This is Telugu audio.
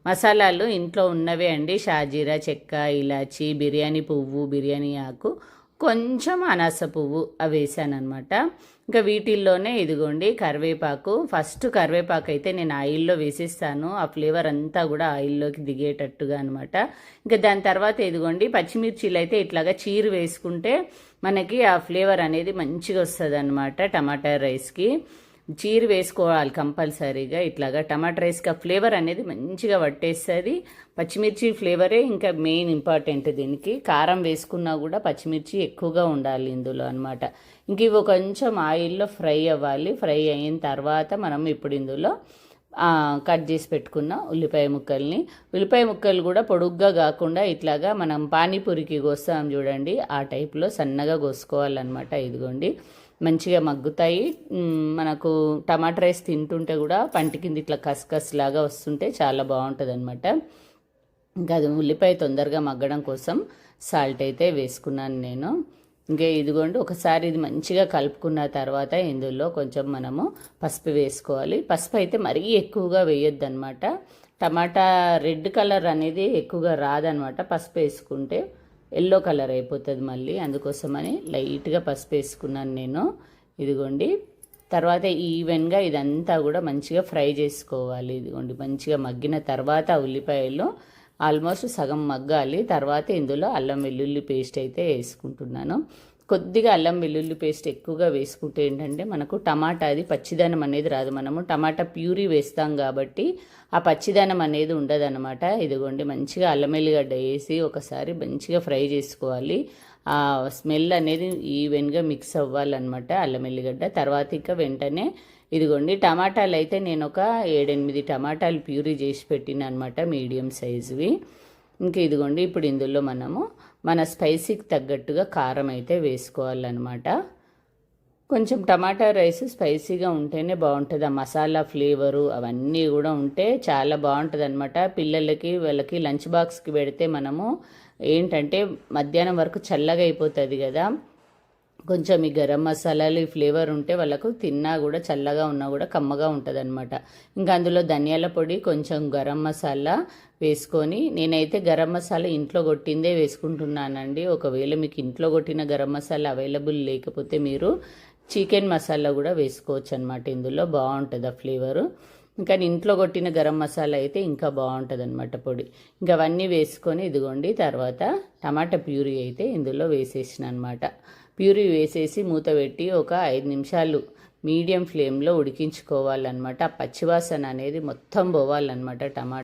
మసాలాలు ఇంట్లో ఉన్నవే అండి. షాజీరా, చెక్క, ఇలాచి, బిర్యానీ పువ్వు, బిర్యానీ ఆకు, కొంచెం అనాస పువ్వు అవి వేసానమాట. ఇంకా వీటిల్లోనే ఇదిగోండి కరివేపాకు. ఫస్ట్ కరివేపాకు అయితే నేను ఆయిల్లో వేసేస్తాను, ఆ ఫ్లేవర్ అంతా కూడా ఆయిల్లోకి దిగేటట్టుగా అనమాట. ఇంకా దాని తర్వాత ఇదిగోండి పచ్చిమిర్చీలు అయితే ఇట్లాగా చీరు వేసుకుంటే మనకి ఆ ఫ్లేవర్ అనేది మంచిగా వస్తుంది అనమాట. టమాటా రైస్కి చీరు వేసుకోవాలి కంపల్సరీగా. ఇట్లాగా టమాటా రైస్కి ఆ ఫ్లేవర్ అనేది మంచిగా పట్టేస్తుంది. పచ్చిమిర్చి ఫ్లేవరే ఇంకా మెయిన్ ఇంపార్టెంట్ దీనికి. కారం వేసుకున్నా కూడా పచ్చిమిర్చి ఎక్కువగా ఉండాలి ఇందులో అనమాట. ఇంక ఇవి కొంచెం ఆయిల్లో ఫ్రై అవ్వాలి. ఫ్రై అయిన తర్వాత మనం ఇప్పుడు ఇందులో కట్ చేసి పెట్టుకున్న ఉల్లిపాయ ముక్కలు కూడా పొడుగ్గా కాకుండా ఇట్లాగా మనం పానీపూరికి కోస్తాం చూడండి, ఆ టైప్లో సన్నగా కోసుకోవాలన్నమాట. ఇదిగోండి మంచిగా మగ్గుతాయి. మనకు టమాటా రైస్ తింటుంటే కూడా పంటి కింద ఇట్లా కస్కస్ లాగా వస్తుంటే చాలా బాగుంటుంది అనమాట. ఇంకా అది ఉల్లిపాయ తొందరగా మగ్గడం కోసం సాల్ట్ అయితే వేసుకున్నాను నేను. ఇంకా ఇదిగోండి ఒకసారి ఇది మంచిగా కలుపుకున్న తర్వాత ఇందులో కొంచెం మనము పసుపు వేసుకోవాలి. పసుపు అయితే మరీ ఎక్కువగా వేయొద్దనమాట. టమాటా రెడ్ కలర్ అనేది ఎక్కువగా రాదనమాట పసుపు వేసుకుంటే, ఎల్లో కలర్ అయిపోతుంది మళ్ళీ. అందుకోసమని లైట్గా పసుపు వేసుకున్నాను నేను. ఇదిగోండి తర్వాత ఈవెన్గా ఇదంతా కూడా మంచిగా ఫ్రై చేసుకోవాలి. ఇదిగోండి మంచిగా మగ్గిన తర్వాత ఉల్లిపాయలు ఆల్మోస్ట్ సగం మగ్గాలి. తర్వాత ఇందులో అల్లం వెల్లుల్లి పేస్ట్ అయితే వేసుకుంటున్నాను. కొద్దిగా అల్లం వెల్లుల్లి పేస్ట్ ఎక్కువగా వేసుకుంటే ఏంటంటే మనకు టమాటా అది పచ్చిదనం అనేది రాదు. మనము టమాటా ప్యూరీ వేస్తాం కాబట్టి ఆ పచ్చిదనం అనేది ఉండదన్నమాట. ఇదిగోండి మంచిగా అల్లం వెల్లిగడ్డ వేసి ఒకసారి మంచిగా ఫ్రై చేసుకోవాలి. ఆ స్మెల్ అనేది ఈవెన్గా మిక్స్ అవ్వాలన్నమాట అల్లం వెల్లిగడ్డ. తర్వాత ఇక వెంటనే ఇదిగోండి టమాటాలు అయితే నేను ఒక 7-8 టమాటాలు ప్యూరీ చేసి పెట్టిన అనమాట, మీడియం సైజువి. ఇంకా ఇదిగోండి ఇప్పుడు ఇందులో మనము మన స్పైసీకి తగ్గట్టుగా కారం అయితే వేసుకోవాలన్నమాట. కొంచెం టమాటా రైస్ స్పైసీగా ఉంటేనే బాగుంటుంది. ఆ మసాలా ఫ్లేవరు అవన్నీ కూడా ఉంటే చాలా బాగుంటుంది అనమాట. పిల్లలకి వాళ్ళకి లంచ్ బాక్స్కి పెడితే మనము ఏంటంటే మధ్యాహ్నం వరకు చల్లగా అయిపోతుంది కదా, కొంచెం ఈ గరం మసాలాలు ఈ ఫ్లేవర్ ఉంటే వాళ్ళకు తిన్నా కూడా చల్లగా ఉన్నా కూడా కమ్మగా ఉంటుంది అనమాట. ఇంకా అందులో ధనియాల పొడి, కొంచెం గరం మసాలా వేసుకొని, నేనైతే గరం మసాలా ఇంట్లో కొట్టిందే వేసుకుంటున్నానండి. ఒకవేళ మీకు ఇంట్లో కొట్టిన గరం మసాలా అవైలబుల్ లేకపోతే మీరు చికెన్ మసాలా కూడా వేసుకోవచ్చు అనమాట. ఇందులో బాగుంటుంది ఆ ఫ్లేవరు. ఇంకా ఇంట్లో కొట్టిన గరం మసాలా అయితే ఇంకా బాగుంటుంది అనమాట పొడి. ఇంకా అవన్నీ వేసుకొని ఇదిగోండి తర్వాత టమాటా ప్యూరీ అయితే ఇందులో వేసేసిన అనమాట. ప్యూరీ వేసేసి మూత పెట్టి ఒక 5 నిమిషాలు మీడియం ఫ్లేమ్లో ఉడికించుకోవాలన్నమాట. ఆ పచ్చివాసన అనేది మొత్తం పోవాలన్నమాట టమాటా